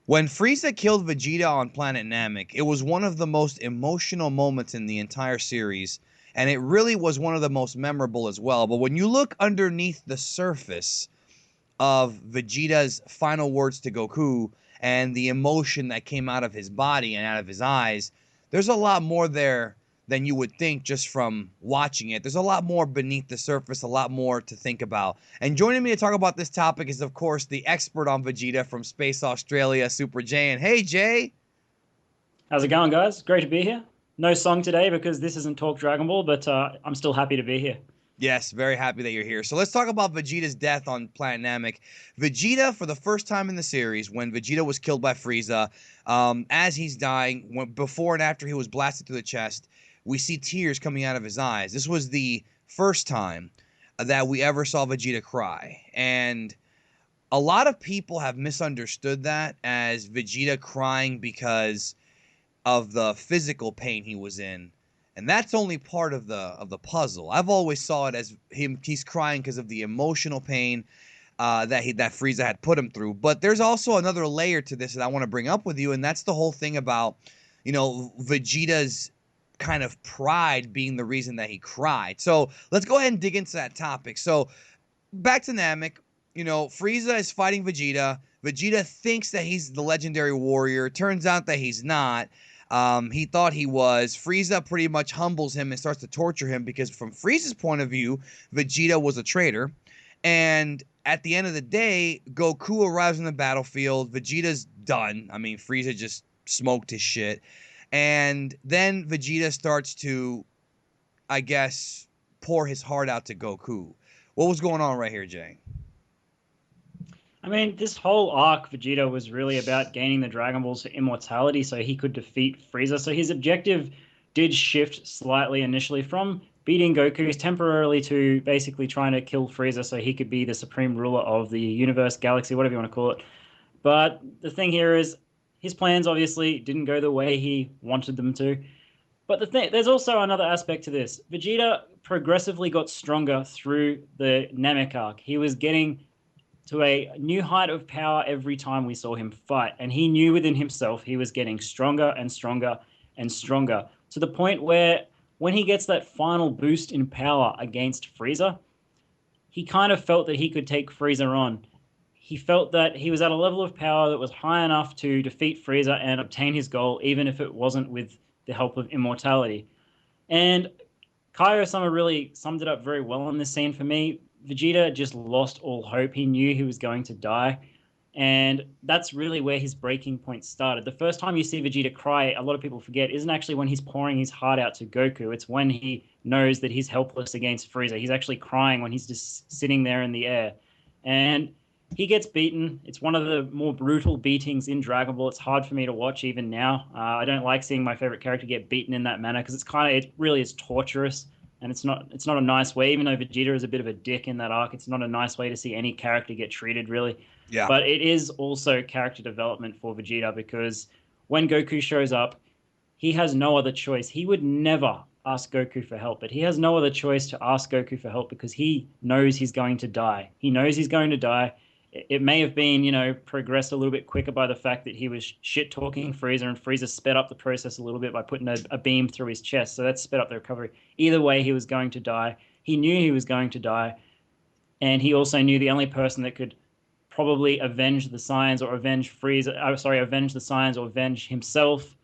When Frieza killed Vegeta on planet Namek, it was one of the most emotional moments in the entire series, and it really was one of the most memorable as well. But when you look underneath the surface of Vegeta's final words to Goku and the emotion that came out of his body and out of his eyes, there's a lot more there than you would think just from watching it. There's a lot more beneath the surface, a lot more to think about. And joining me to talk about this topic is, of course, the expert on Vegeta from Space Australia, Super Jayain. Hey, Jay. How's it going, guys? Great to be here. No song today because this isn't Talk Dragon Ball, but I'm still happy to be here. Yes, very happy that you're here. So let's talk about Vegeta's death on planet Namek. Vegeta, for the first time in the series, when Vegeta was killed by Frieza, as he's dying, before and after he was blasted through the chest, we see tears coming out of his eyes. This was the first time that we ever saw Vegeta cry. And a lot of people have misunderstood that as Vegeta crying because of the physical pain he was in, and that's only part of the puzzle. I've always saw it as he's crying because of the emotional pain that Frieza had put him through. But there's also another layer to this that I want to bring up with you, and that's the whole thing about, Vegeta's kind of pride being the reason that he cried. So let's go ahead and dig into that topic. So back to Namek. Frieza is fighting Vegeta. Vegeta thinks that he's the legendary warrior. Turns out that he's not. He thought he was. Frieza pretty much humbles him and starts to torture him because from Frieza's point of view, Vegeta was a traitor. And at the end of the day, Goku arrives on the battlefield. Vegeta's done. I mean, Frieza just smoked his shit. And then Vegeta starts to, I guess, pour his heart out to Goku. What was going on right here, Jay? I mean, this whole arc, Vegeta was really about gaining the Dragon Balls for immortality so he could defeat Frieza. So his objective did shift slightly initially from beating Goku temporarily to basically trying to kill Frieza so he could be the supreme ruler of the universe, galaxy, whatever you want to call it. But the thing here is his plans obviously didn't go the way he wanted them to. But there's also another aspect to this. Vegeta progressively got stronger through the Namek arc. He was getting to a new height of power every time we saw him fight. And he knew within himself he was getting stronger and stronger and stronger to the point where when he gets that final boost in power against Frieza, he kind of felt that he could take Frieza on. He felt that he was at a level of power that was high enough to defeat Frieza and obtain his goal, even if it wasn't with the help of immortality. And Kaio-sama really summed it up very well in this scene for me. Vegeta just lost all hope. He knew he was going to die. And that's really where his breaking point started. The first time you see Vegeta cry, a lot of people forget, isn't actually when he's pouring his heart out to Goku. It's when he knows that he's helpless against Frieza. He's actually crying when he's just sitting there in the air. And he gets beaten. It's one of the more brutal beatings in Dragon Ball. It's hard for me to watch even now. I don't like seeing my favorite character get beaten in that manner because it really is torturous. And it's not a nice way, even though Vegeta is a bit of a dick in that arc. It's not a nice way to see any character get treated, really. Yeah. But it is also character development for Vegeta because when Goku shows up, he has no other choice. He would never ask Goku for help, but he has no other choice to ask Goku for help because he knows he's going to die. He knows he's going to die. It may have been, progressed a little bit quicker by the fact that he was shit-talking Frieza, and Frieza sped up the process a little bit by putting a beam through his chest, so that sped up the recovery. Either way, he was going to die. He knew he was going to die, and he also knew the only person that could probably avenge the Saiyans or avenge avenge the Saiyans or avenge himself,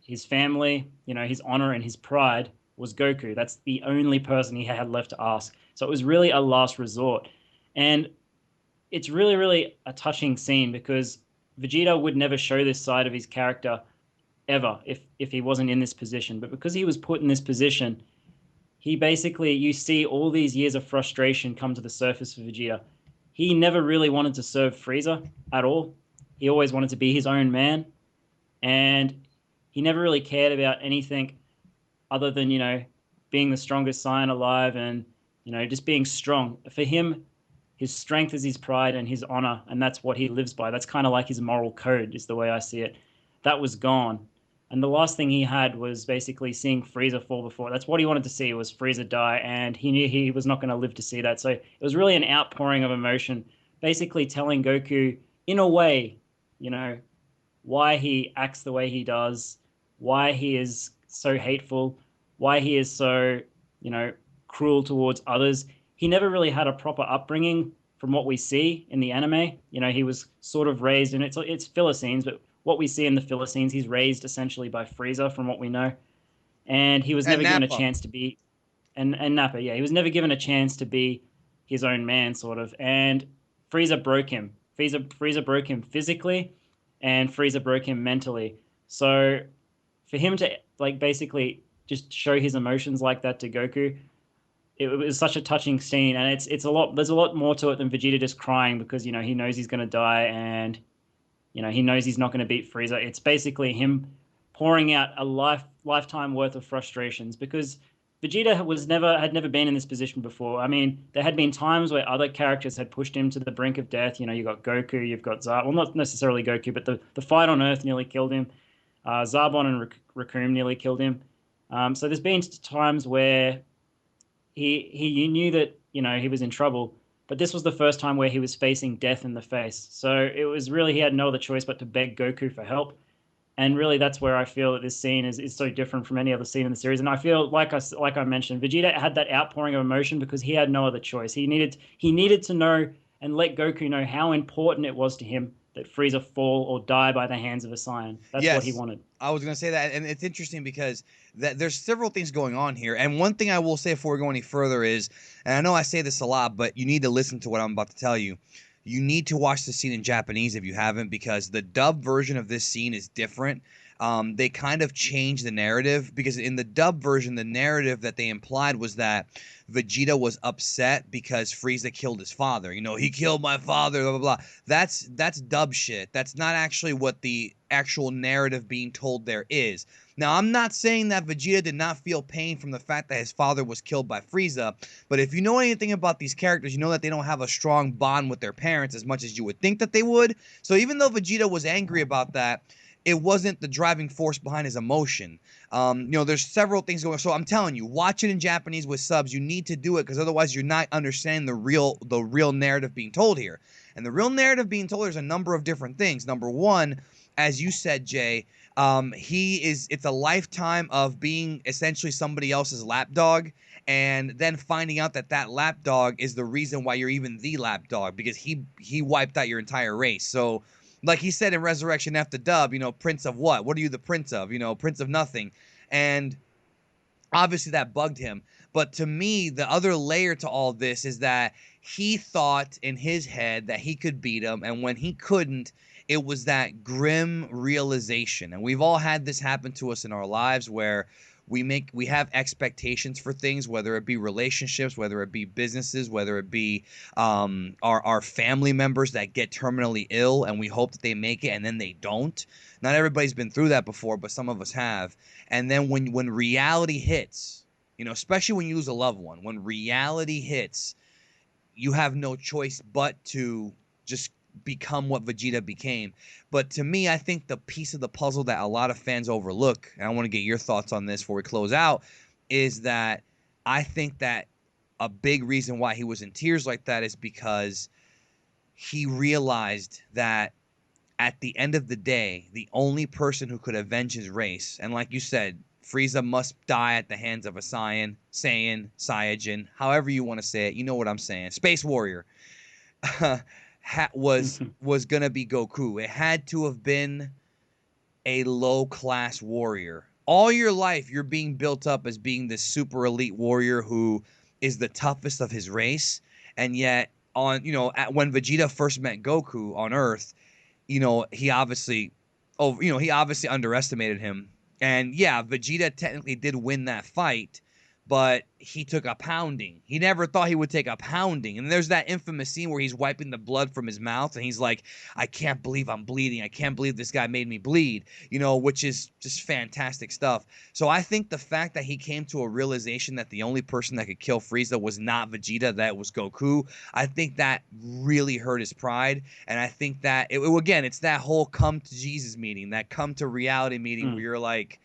his family, his honor and his pride was Goku. That's the only person he had left to ask. So it was really a last resort. And it's really, really a touching scene because Vegeta would never show this side of his character ever if he wasn't in this position. But because he was put in this position, he basically, you see all these years of frustration come to the surface for Vegeta. He never really wanted to serve Frieza at all. He always wanted to be his own man. And he never really cared about anything other than, being the strongest Saiyan alive and, just being strong. For him, his strength is his pride and his honor, and that's what he lives by. That's kind of like his moral code, is the way I see it. That was gone. And the last thing he had was basically seeing Frieza fall before. That's what he wanted to see, was Frieza die, and he knew he was not going to live to see that. So it was really an outpouring of emotion, basically telling Goku, in a way, why he acts the way he does, why he is so hateful, why he is so, you know, cruel towards others. He never really had a proper upbringing from what we see in the anime. You know, he was sort of raised, and it's filler scenes, but what we see in the filler scenes, he's raised essentially by Frieza, from what we know, and he was And never given a Nappa. chance to be and Nappa, yeah, he was never given a chance to be his own man, sort of. And Frieza broke him. Frieza broke him physically, and Frieza broke him mentally. So for him to like basically just show his emotions like that to Goku, it was such a touching scene, and it's a lot. There's a lot more to it than Vegeta just crying because you know he knows he's going to die, and you know he knows he's not going to beat Frieza. It's basically him pouring out a lifetime worth of frustrations because Vegeta had never been in this position before. I mean, there had been times where other characters had pushed him to the brink of death. You know, you got Goku, you've got Zar. Well, not necessarily Goku, but the fight on Earth nearly killed him. Zarbon and Raccoon nearly killed him. So there's been times where he knew that you know he was in trouble, but this was the first time where he was facing death in the face. So it was really he had no other choice but to beg Goku for help. And really, that's where I feel that this scene is so different from any other scene in the series. And I feel like I mentioned, Vegeta had that outpouring of emotion because he had no other choice. He needed to know and let Goku know how important it was to him that Frieza fall or die by the hands of a Saiyan. That's what he Yes, wanted. I was gonna say that, and it's interesting because there's several things going on here. And one thing I will say before we go any further is, and I know I say this a lot, but you need to listen to what I'm about to tell you. You need to watch the scene in Japanese if you haven't, because the dub version of this scene is different. They kind of changed the narrative because in the dub version, the narrative that they implied was that Vegeta was upset because Frieza killed his father. You know, he killed my father, blah blah blah. That's dub shit. That's not actually what the actual narrative being told there is. Now, I'm not saying that Vegeta did not feel pain from the fact that his father was killed by Frieza, but if you know anything about these characters, you know that they don't have a strong bond with their parents as much as you would think that they would. So even though Vegeta was angry about that, it wasn't the driving force behind his emotion. You know, there's several things going on. So I'm telling you, watch it in Japanese with subs. You need to do it because otherwise you're not understanding the real narrative being told here. And the real narrative being told, there's a number of different things. Number one, as you said, Jay, it's a lifetime of being essentially somebody else's lapdog, and then finding out that that lapdog is the reason why you're even the lapdog, because he wiped out your entire race. So like he said in Resurrection F the dub, you know, prince of what? What are you the prince of? You know, prince of nothing. And obviously that bugged him. But to me, the other layer to all this is that he thought in his head that he could beat him, and when he couldn't, it was that grim realization. And we've all had this happen to us in our lives where we have expectations for things, whether it be relationships, whether it be businesses, whether it be our family members that get terminally ill, and we hope that they make it and then they don't. Not everybody's been through that before, but some of us have. And then when reality hits, you know, especially when you lose a loved one, when reality hits, you have no choice but to just become what Vegeta became. But to me, I think the piece of the puzzle that a lot of fans overlook, and I want to get your thoughts on this before we close out, is that I think that a big reason why he was in tears like that is because he realized that at the end of the day, the only person who could avenge his race, and like you said, Frieza must die at the hands of a Saiyan, Saiyajin, however you want to say it. You know what I'm saying. Space Warrior was gonna be Goku. It had to have been a low class warrior. All your life, you're being built up as being this super elite warrior who is the toughest of his race, and yet when Vegeta first met Goku on Earth, he obviously underestimated him. And yeah, Vegeta technically did win that fight, but he took a pounding. He never thought he would take a pounding. And there's that infamous scene where he's wiping the blood from his mouth and he's like, I can't believe I'm bleeding. I can't believe this guy made me bleed, which is just fantastic stuff. So I think the fact that he came to a realization that the only person that could kill Frieza was not Vegeta, that was Goku, I think that really hurt his pride. And I think that, again, it's that whole come to Jesus meeting, that come to reality meeting where you're like,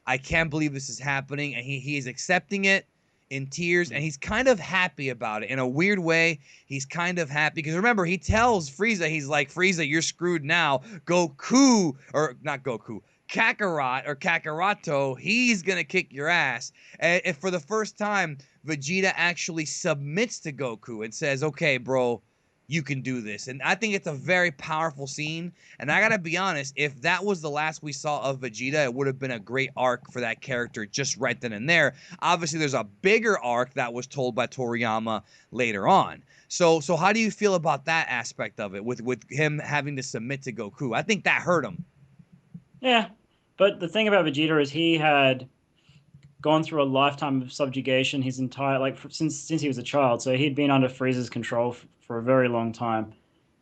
I can't believe this is happening, and he is accepting it, in tears, and he's kind of happy about it. In a weird way, he's kind of happy because remember, he tells Frieza, he's like, Frieza, you're screwed now. Goku, or not Goku, Kakarot or Kakarato, he's gonna kick your ass. And if for the first time, Vegeta actually submits to Goku and says, okay, bro, you can do this. And I think it's a very powerful scene. And I gotta be honest, if that was the last we saw of Vegeta, it would have been a great arc for that character just right then and there. Obviously, there's a bigger arc that was told by Toriyama later on. So how do you feel about that aspect of it with him having to submit to Goku? I think that hurt him. Yeah, but the thing about Vegeta is he had gone through a lifetime of subjugation his entire since he was a child. So he'd been under Frieza's control for a very long time,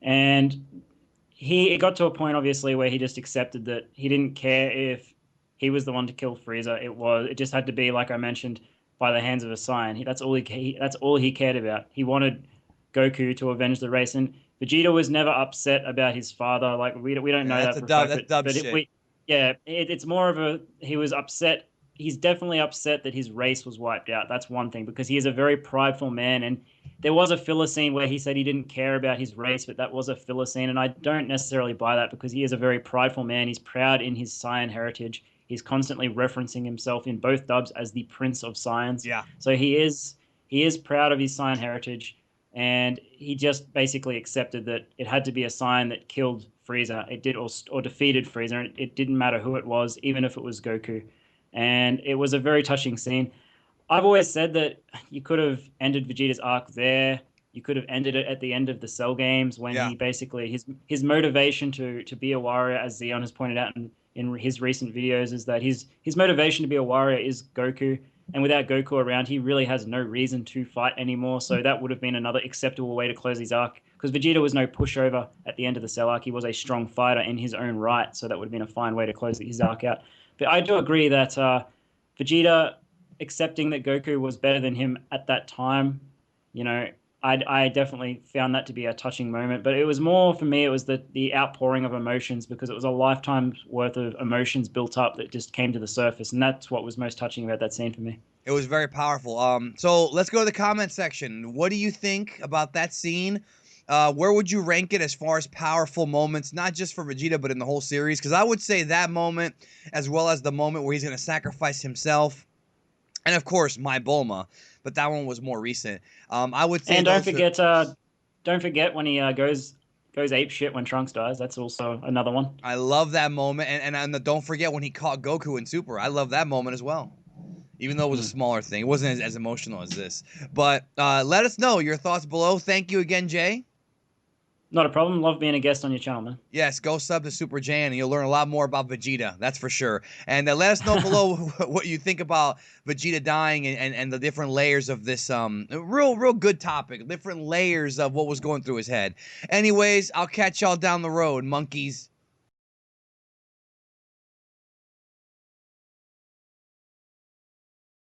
and it got to a point obviously where he just accepted that he didn't care if he was the one to kill Frieza. It just had to be, like I mentioned, by the hands of a Saiyan. That's all he cared about. He wanted Goku to avenge the race, and Vegeta was never upset about his father. Like we don't know that for a fact, that's shit. It's more of he was upset. He's definitely upset that his race was wiped out. That's one thing, because he is a very prideful man. And there was a filler scene where he said he didn't care about his race, but that was a filler scene. And I don't necessarily buy that, because he is a very prideful man. He's proud in his Saiyan heritage. He's constantly referencing himself in both dubs as the Prince of Saiyans. Yeah. So he is proud of his Saiyan heritage. And he just basically accepted that it had to be a Saiyan that killed Frieza. It did, or defeated Frieza. It didn't matter who it was, even if it was Goku. And it was a very touching scene. I've always said that you could have ended Vegeta's arc there. You could have ended it at the end of the Cell games when he basically his motivation to be a warrior, as Zeon has pointed out in his recent videos, is that his motivation to be a warrior is Goku. And without Goku around, he really has no reason to fight anymore. So that would have been another acceptable way to close his arc. Because Vegeta was no pushover at the end of the Cell arc. He was a strong fighter in his own right. So that would have been a fine way to close his arc out. But I do agree that Vegeta accepting that Goku was better than him at that time, I definitely found that to be a touching moment. But it was more, for me, it was the outpouring of emotions, because it was a lifetime's worth of emotions built up that just came to the surface. And that's what was most touching about that scene for me. It was very powerful. So let's go to the comment section. What do you think about that scene? Where would you rank it as far as powerful moments, not just for Vegeta, but in the whole series? Because I would say that moment, as well as the moment where he's going to sacrifice himself, and of course, my Bulma, but that one was more recent. I would say, and don't forget when he goes ape shit when Trunks dies. That's also another one. I love that moment, and don't forget when he caught Goku in Super. I love that moment as well. Even though it was a smaller thing, it wasn't as emotional as this. But let us know your thoughts below. Thank you again, Jay. Not a problem. Love being a guest on your channel, man. Yes, go sub to Super Jayain and you'll learn a lot more about Vegeta. That's for sure. And let us know below what you think about Vegeta dying and the different layers of this real good topic. Different layers of what was going through his head. Anyways, I'll catch y'all down the road, monkeys.